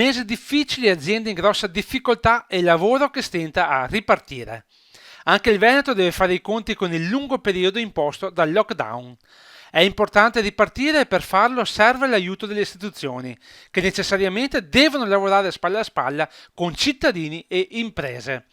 Mesi difficili, aziende in grossa difficoltà e lavoro che stenta a ripartire. Anche il Veneto deve fare i conti con il lungo periodo imposto dal lockdown. È importante ripartire e per farlo serve l'aiuto delle istituzioni, che necessariamente devono lavorare spalla a spalla con cittadini e imprese.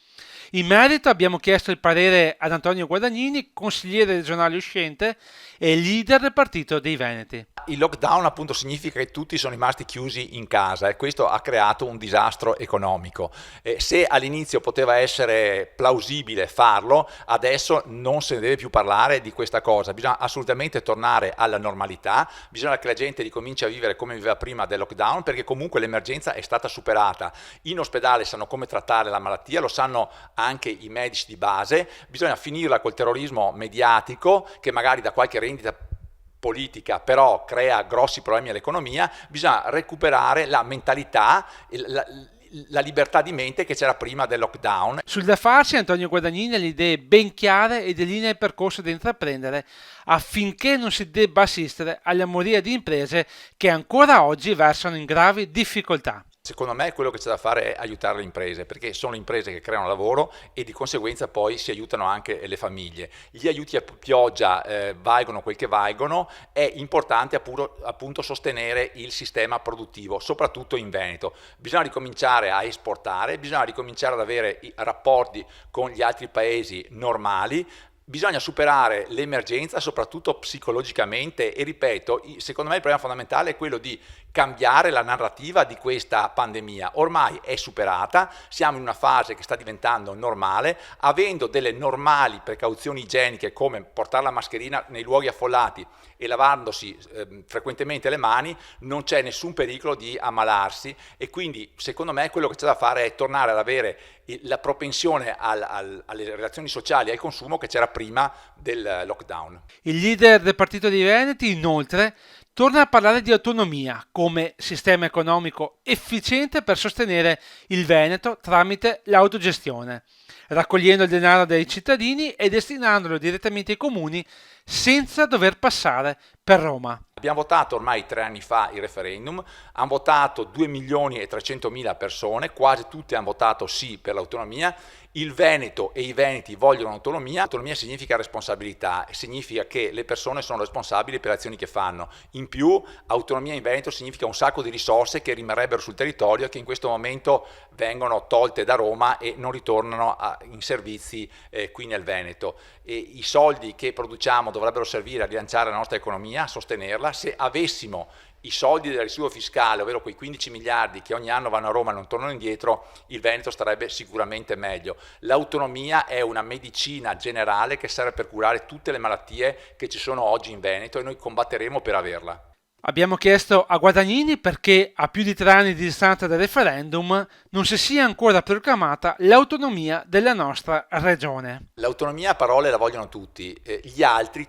In merito abbiamo chiesto il parere ad Antonio Guadagnini, consigliere regionale uscente e leader del Partito dei Veneti. Il lockdown appunto significa che tutti sono rimasti chiusi in casa e questo ha creato un disastro economico. Se all'inizio poteva essere plausibile farlo, adesso non se ne deve più parlare di questa cosa. Bisogna assolutamente tornare alla normalità, bisogna che la gente ricominci a vivere come viveva prima del lockdown, perché comunque l'emergenza è stata superata. In ospedale sanno come trattare la malattia, lo sanno anche i medici di base. Bisogna finirla col terrorismo mediatico che magari da qualche rendita politica però crea grossi problemi all'economia. Bisogna recuperare la mentalità, la libertà di mente che c'era prima del lockdown. Sul da farsi Antonio Guadagnini ha le idee ben chiare e delinea il percorso da intraprendere affinché non si debba assistere alla moria di imprese che ancora oggi versano in gravi difficoltà. Secondo me quello che c'è da fare è aiutare le imprese, perché sono le imprese che creano lavoro e di conseguenza poi si aiutano anche le famiglie. Gli aiuti a pioggia valgono quel che valgono, è importante appunto sostenere il sistema produttivo, soprattutto in Veneto. Bisogna ricominciare a esportare, bisogna ricominciare ad avere i rapporti con gli altri paesi normali. Bisogna superare l'emergenza soprattutto psicologicamente e ripeto, secondo me il problema fondamentale è quello di cambiare la narrativa di questa pandemia. Ormai è superata, siamo in una fase che sta diventando normale, avendo delle normali precauzioni igieniche come portare la mascherina nei luoghi affollati e lavandosi frequentemente le mani, non c'è nessun pericolo di ammalarsi e quindi secondo me quello che c'è da fare è tornare ad avere la propensione alle relazioni sociali e al consumo che c'era prima del lockdown. Il leader del Partito dei Veneti, inoltre, torna a parlare di autonomia come sistema economico efficiente per sostenere il Veneto tramite l'autogestione, raccogliendo il denaro dai cittadini e destinandolo direttamente ai comuni senza dover passare per Roma. Abbiamo votato ormai 3 anni fa il referendum, hanno votato 2.300.000 persone, quasi tutte hanno votato sì per l'autonomia. Il Veneto e i veneti vogliono autonomia. Autonomia significa responsabilità, significa che le persone sono responsabili per le azioni che fanno. In più, autonomia in Veneto significa un sacco di risorse che rimarrebbero sul territorio e che in questo momento vengono tolte da Roma e non ritornano in servizi qui nel Veneto. E i soldi che produciamo dovrebbero servire a rilanciare la nostra economia, a sostenerla. Se avessimo i soldi del residuo fiscale, ovvero quei 15 miliardi che ogni anno vanno a Roma e non tornano indietro, il Veneto starebbe sicuramente meglio. L'autonomia è una medicina generale che serve per curare tutte le malattie che ci sono oggi in Veneto e noi combatteremo per averla. Abbiamo chiesto a Guadagnini perché a più di 3 anni di distanza dal referendum non si sia ancora proclamata l'autonomia della nostra regione. L'autonomia a parole la vogliono tutti,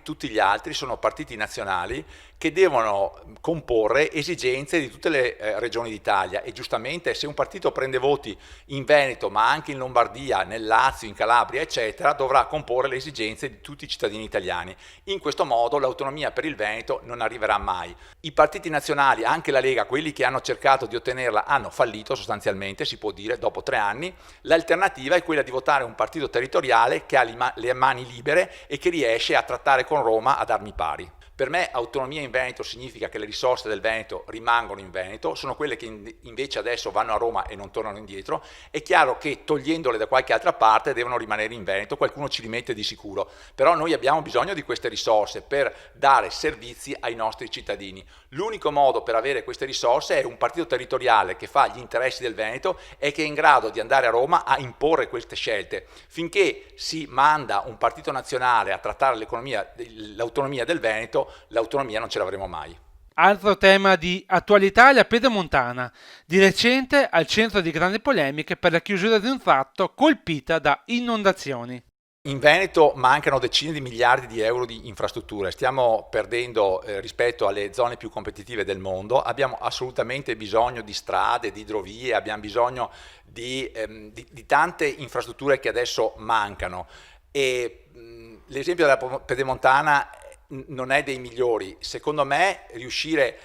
tutti gli altri sono partiti nazionali che devono comporre esigenze di tutte le regioni d'Italia e giustamente se un partito prende voti in Veneto ma anche in Lombardia, nel Lazio, in Calabria eccetera dovrà comporre le esigenze di tutti i cittadini italiani. In questo modo l'autonomia per il Veneto non arriverà mai. I partiti nazionali, anche la Lega, quelli che hanno cercato di ottenerla hanno fallito sostanzialmente, si può dire, dopo 3 anni. L'alternativa è quella di votare un partito territoriale che ha le mani libere e che riesce a trattare con Roma ad armi pari. Per me autonomia in Veneto significa che le risorse del Veneto rimangono in Veneto, sono quelle che invece adesso vanno a Roma e non tornano indietro. È chiaro che togliendole da qualche altra parte devono rimanere in Veneto, qualcuno ci rimette di sicuro, però noi abbiamo bisogno di queste risorse per dare servizi ai nostri cittadini. L'unico modo per avere queste risorse è un partito territoriale che fa gli interessi del Veneto e che è in grado di andare a Roma a imporre queste scelte. Finché si manda un partito nazionale a trattare l'autonomia del Veneto, l'autonomia non ce l'avremo mai. Altro tema di attualità è la Pedemontana, di recente al centro di grandi polemiche per la chiusura di un tratto colpita da inondazioni. In Veneto mancano decine di miliardi di euro di infrastrutture, stiamo perdendo rispetto alle zone più competitive del mondo, abbiamo assolutamente bisogno di strade, di idrovie, abbiamo bisogno di tante infrastrutture che adesso mancano e l'esempio della Pedemontana non è dei migliori. Secondo me riuscire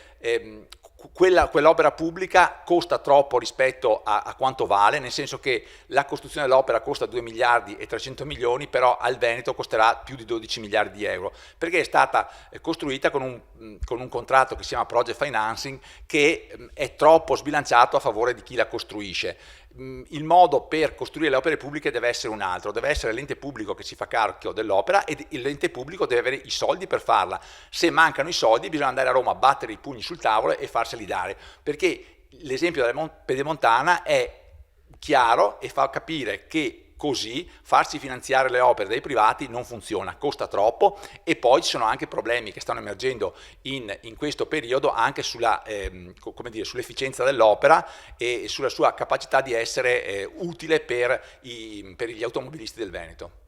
quell'opera pubblica costa troppo rispetto a quanto vale, nel senso che la costruzione dell'opera costa 2 miliardi e 300 milioni, però al Veneto costerà più di 12 miliardi di euro, perché è stata costruita con un contratto che si chiama Project Financing, che è troppo sbilanciato a favore di chi la costruisce. Il modo per costruire le opere pubbliche deve essere un altro, deve essere l'ente pubblico che si fa carico dell'opera e l'ente pubblico deve avere i soldi per farla. Se mancano i soldi bisogna andare a Roma a battere i pugni sul tavolo e farseli dare, perché l'esempio della Pedemontana è chiaro e fa capire che così farsi finanziare le opere dai privati non funziona, costa troppo, e poi ci sono anche problemi che stanno emergendo in questo periodo anche sull'efficienza dell'opera e sulla sua capacità di essere utile per gli automobilisti del Veneto.